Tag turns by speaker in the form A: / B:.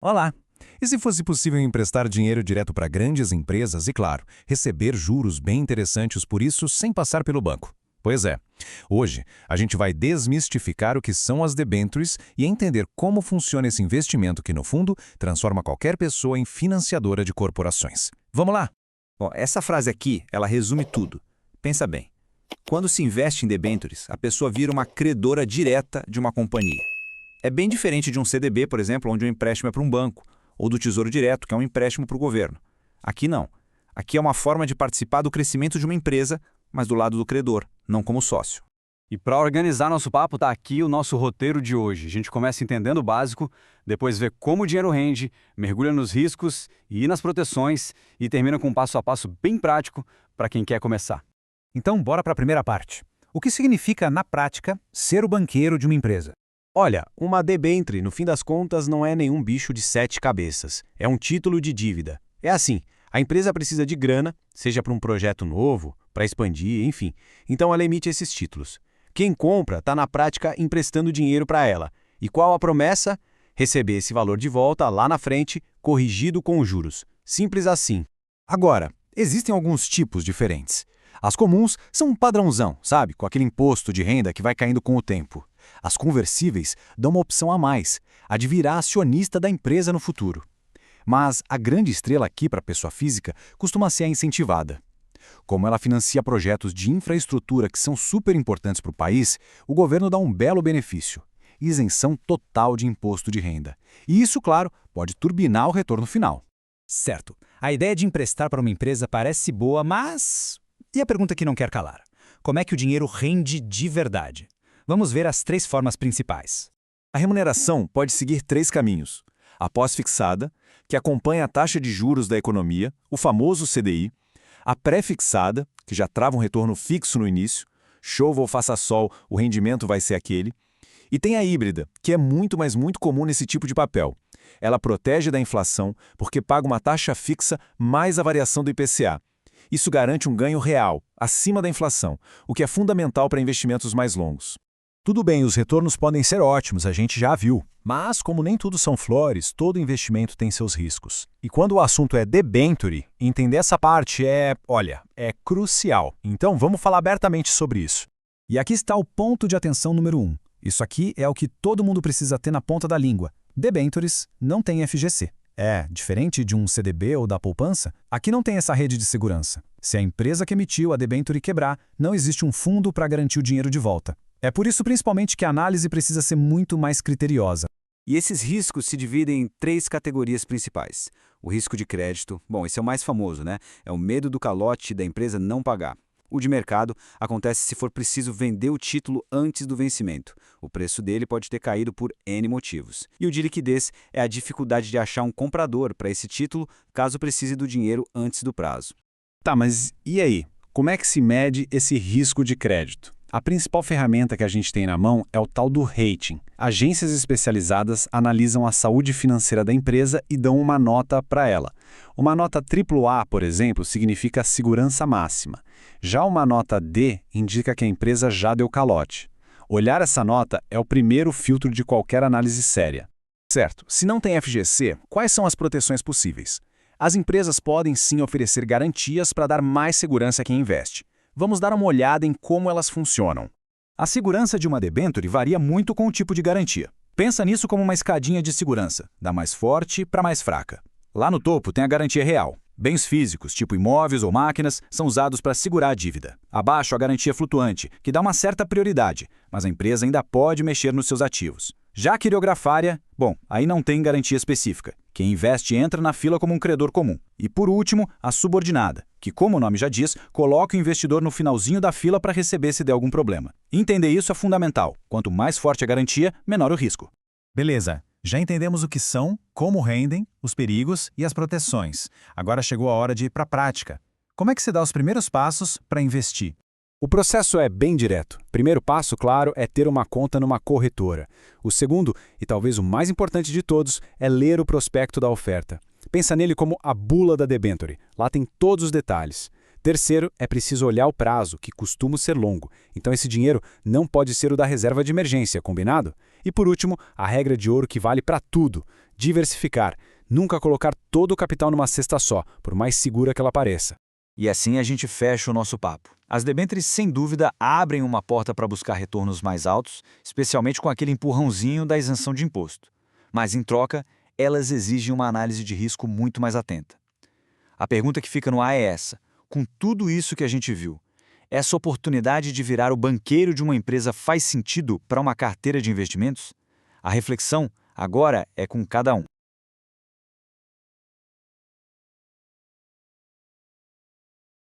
A: Olá! E se fosse possível emprestar dinheiro direto para grandes empresas e, claro, receber juros bem interessantes por isso sem passar pelo banco? Pois é. Hoje, a gente vai desmistificar o que são as debentures e entender como funciona esse investimento que, no fundo, transforma qualquer pessoa em financiadora de corporações. Vamos lá?
B: Bom, essa frase aqui, ela resume tudo. Pensa bem. Quando se investe em debentures, a pessoa vira uma credora direta de uma companhia. É bem diferente de um CDB, por exemplo, onde o empréstimo é para um banco, ou do Tesouro Direto, que é um empréstimo para o governo. Aqui não. Aqui é uma forma de participar do crescimento de uma empresa, mas do lado do credor, não como sócio.
C: E para organizar nosso papo, tá aqui o nosso roteiro de hoje. A gente começa entendendo o básico, depois vê como o dinheiro rende, mergulha nos riscos e nas proteções e termina com um passo a passo bem prático para quem quer começar.
A: Então, bora para a primeira parte. O que significa, na prática, ser o banqueiro de uma empresa?
D: Olha, uma debênture, no fim das contas, não é nenhum bicho de 7 cabeças. É um título de dívida. É assim, a empresa precisa de grana, seja para um projeto novo, para expandir, enfim. Então ela emite esses títulos. Quem compra está, na prática, emprestando dinheiro para ela. E qual a promessa? Receber esse valor de volta lá na frente, corrigido com juros. Simples assim.
A: Agora, existem alguns tipos diferentes. As comuns são um padrãozão, sabe? Com aquele imposto de renda que vai caindo com o tempo. As conversíveis dão uma opção a mais, a de virar acionista da empresa no futuro. Mas a grande estrela aqui para a pessoa física costuma ser a incentivada. Como ela financia projetos de infraestrutura que são super importantes para o país, o governo dá um belo benefício: isenção total de imposto de renda. E isso, claro, pode turbinar o retorno final.
E: Certo. A ideia de emprestar para uma empresa parece boa, mas... E a pergunta que não quer calar? Como é que o dinheiro rende de verdade? Vamos ver as 3 formas principais.
A: A remuneração pode seguir 3 caminhos. A pós-fixada, que acompanha a taxa de juros da economia, o famoso CDI. A pré-fixada, que já trava um retorno fixo no início. Chova ou faça sol, o rendimento vai ser aquele. E tem a híbrida, que é muito, mas muito comum nesse tipo de papel. Ela protege da inflação porque paga uma taxa fixa mais a variação do IPCA. Isso garante um ganho real, acima da inflação, o que é fundamental para investimentos mais longos. Tudo bem, os retornos podem ser ótimos, a gente já viu. Mas, como nem tudo são flores, todo investimento tem seus riscos. E quando o assunto é debenture, entender essa parte é crucial. Então, vamos falar abertamente sobre isso.
E: E aqui está o ponto de atenção número 1. Isso aqui é o que todo mundo precisa ter na ponta da língua. Debentures não tem FGC. Diferente de um CDB ou da poupança, aqui não tem essa rede de segurança. Se a empresa que emitiu a debenture quebrar, não existe um fundo para garantir o dinheiro de volta. É por isso, principalmente, que a análise precisa ser muito mais criteriosa.
B: E esses riscos se dividem em 3 categorias principais. O risco de crédito, bom, esse é o mais famoso, né? É o medo do calote da empresa não pagar. O de mercado acontece se for preciso vender o título antes do vencimento. O preço dele pode ter caído por N motivos. E o de liquidez é a dificuldade de achar um comprador para esse título caso precise do dinheiro antes do prazo.
D: Tá, mas e aí? Como é que se mede esse risco de crédito? A principal ferramenta que a gente tem na mão é o tal do rating. Agências especializadas analisam a saúde financeira da empresa e dão uma nota para ela. Uma nota AAA, por exemplo, significa segurança máxima. Já uma nota D indica que a empresa já deu calote. Olhar essa nota é o primeiro filtro de qualquer análise séria.
A: Certo, se não tem FGC, quais são as proteções possíveis? As empresas podem sim oferecer garantias para dar mais segurança a quem investe. Vamos dar uma olhada em como elas funcionam.
E: A segurança de uma debenture varia muito com o tipo de garantia. Pensa nisso como uma escadinha de segurança, da mais forte para mais fraca. Lá no topo tem a garantia real. Bens físicos, tipo imóveis ou máquinas, são usados para segurar a dívida. Abaixo, a garantia flutuante, que dá uma certa prioridade, mas a empresa ainda pode mexer nos seus ativos. Já a quirografária, bom, aí não tem garantia específica. Quem investe entra na fila como um credor comum. E por último, a subordinada, que, como o nome já diz, coloca o investidor no finalzinho da fila para receber se der algum problema. Entender isso é fundamental. Quanto mais forte a garantia, menor o risco.
A: Beleza, já entendemos o que são, como rendem, os perigos e as proteções. Agora chegou a hora de ir para a prática. Como é que se dá os primeiros passos para investir?
D: O processo é bem direto. Primeiro passo, claro, é ter uma conta numa corretora. O segundo, e talvez o mais importante de todos, é ler o prospecto da oferta. Pensa nele como a bula da debenture. Lá tem todos os detalhes.
E: Terceiro, é preciso olhar o prazo, que costuma ser longo. Então esse dinheiro não pode ser o da reserva de emergência, combinado? E por último, a regra de ouro que vale para tudo: diversificar. Nunca colocar todo o capital numa cesta só, por mais segura que ela pareça.
B: E assim a gente fecha o nosso papo. As debêntures, sem dúvida, abrem uma porta para buscar retornos mais altos, especialmente com aquele empurrãozinho da isenção de imposto. Mas, em troca, elas exigem uma análise de risco muito mais atenta. A pergunta que fica no ar é essa: com tudo isso que a gente viu, essa oportunidade de virar o banqueiro de uma empresa faz sentido para uma carteira de investimentos? A reflexão agora é com cada um.